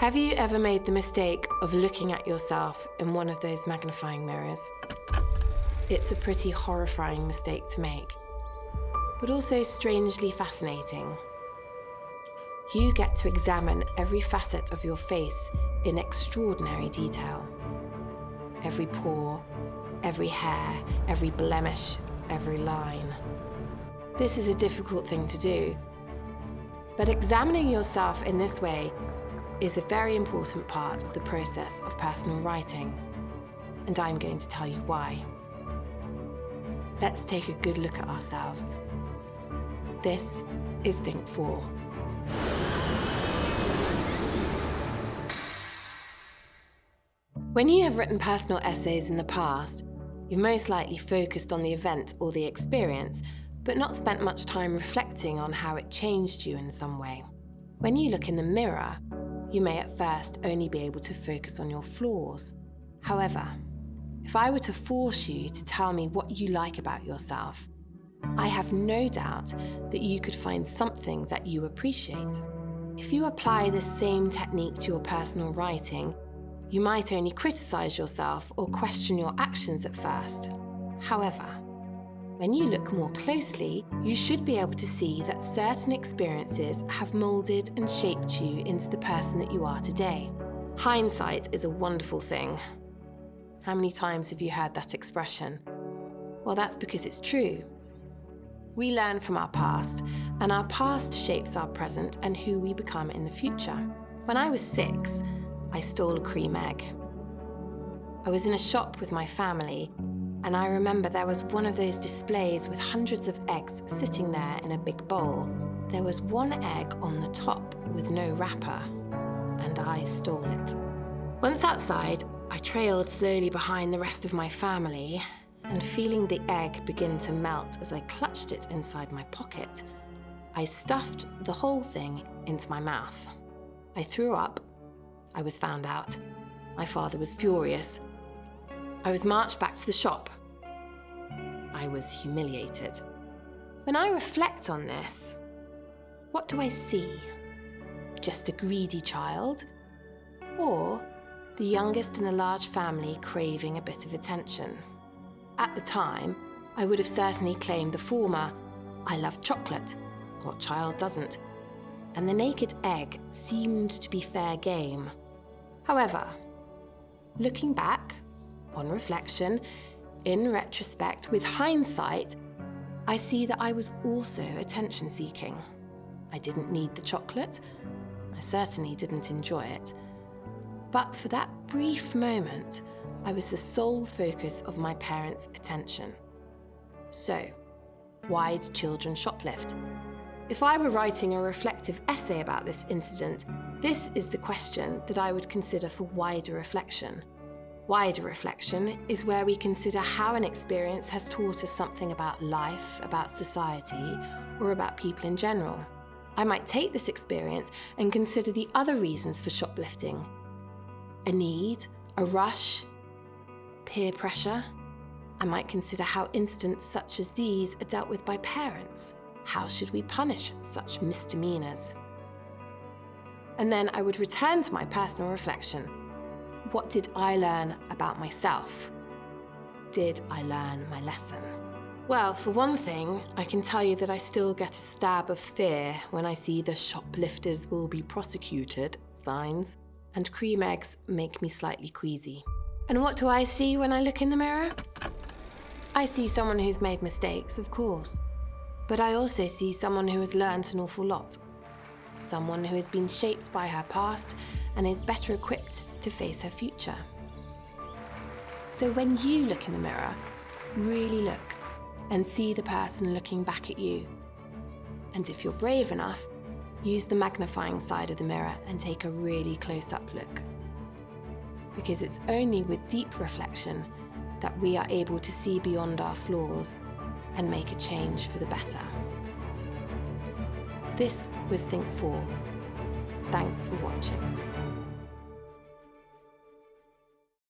Have you ever made the mistake of looking at yourself in one of those magnifying mirrors? It's a pretty horrifying mistake to make, but also strangely fascinating. You get to examine every facet of your face in extraordinary detail. Every pore, every hair, every blemish, every line. This is a difficult thing to do, but examining yourself in this way is a very important part of the process of personal writing, and I'm going to tell you why. Let's take a good look at ourselves. This is Think 4. When you have written personal essays in the past, you've most likely focused on the event or the experience, but not spent much time reflecting on how it changed you in some way. When you look in the mirror, you may at first only be able to focus on your flaws. However, if I were to force you to tell me what you like about yourself, I have no doubt that you could find something that you appreciate. If you apply this same technique to your personal writing, you might only criticize yourself or question your actions at first. However, when you look more closely, you should be able to see that certain experiences have molded and shaped you into the person that you are today. Hindsight is a wonderful thing. How many times have you heard that expression? Well, that's because it's true. We learn from our past, and our past shapes our present and who we become in the future. When I was 6, I stole a cream egg. I was in a shop with my family, and I remember there was one of those displays with hundreds of eggs sitting there in a big bowl. There was one egg on the top with no wrapper, and I stole it. Once outside, I trailed slowly behind the rest of my family, and feeling the egg begin to melt as I clutched it inside my pocket, I stuffed the whole thing into my mouth. I threw up. I was found out. My father was furious. I was marched back to the shop. I was humiliated. When I reflect on this, what do I see? Just a greedy child? Or the youngest in a large family craving a bit of attention? At the time, I would have certainly claimed the former. I love chocolate. What child doesn't? And the naked egg seemed to be fair game. However, looking back, on reflection, in retrospect, with hindsight, I see that I was also attention-seeking. I didn't need the chocolate. I certainly didn't enjoy it. But for that brief moment, I was the sole focus of my parents' attention. So, why do children shoplift? If I were writing a reflective essay about this incident, this is the question that I would consider for wider reflection. Wider reflection is where we consider how an experience has taught us something about life, about society, or about people in general. I might take this experience and consider the other reasons for shoplifting. A need, a rush, peer pressure. I might consider how incidents such as these are dealt with by parents. How should we punish such misdemeanors? And then I would return to my personal reflection. What did I learn about myself? Did I learn my lesson? Well, for one thing, I can tell you that I still get a stab of fear when I see the shoplifters will be prosecuted signs, and cream eggs make me slightly queasy. And what do I see when I look in the mirror? I see someone who's made mistakes, of course. But I also see someone who has learned an awful lot. Someone who has been shaped by her past and is better equipped to face her future. So when you look in the mirror, really look and see the person looking back at you. And if you're brave enough, use the magnifying side of the mirror and take a really close-up look. Because it's only with deep reflection that we are able to see beyond our flaws and make a change for the better. This was Think 4. Thanks for watching.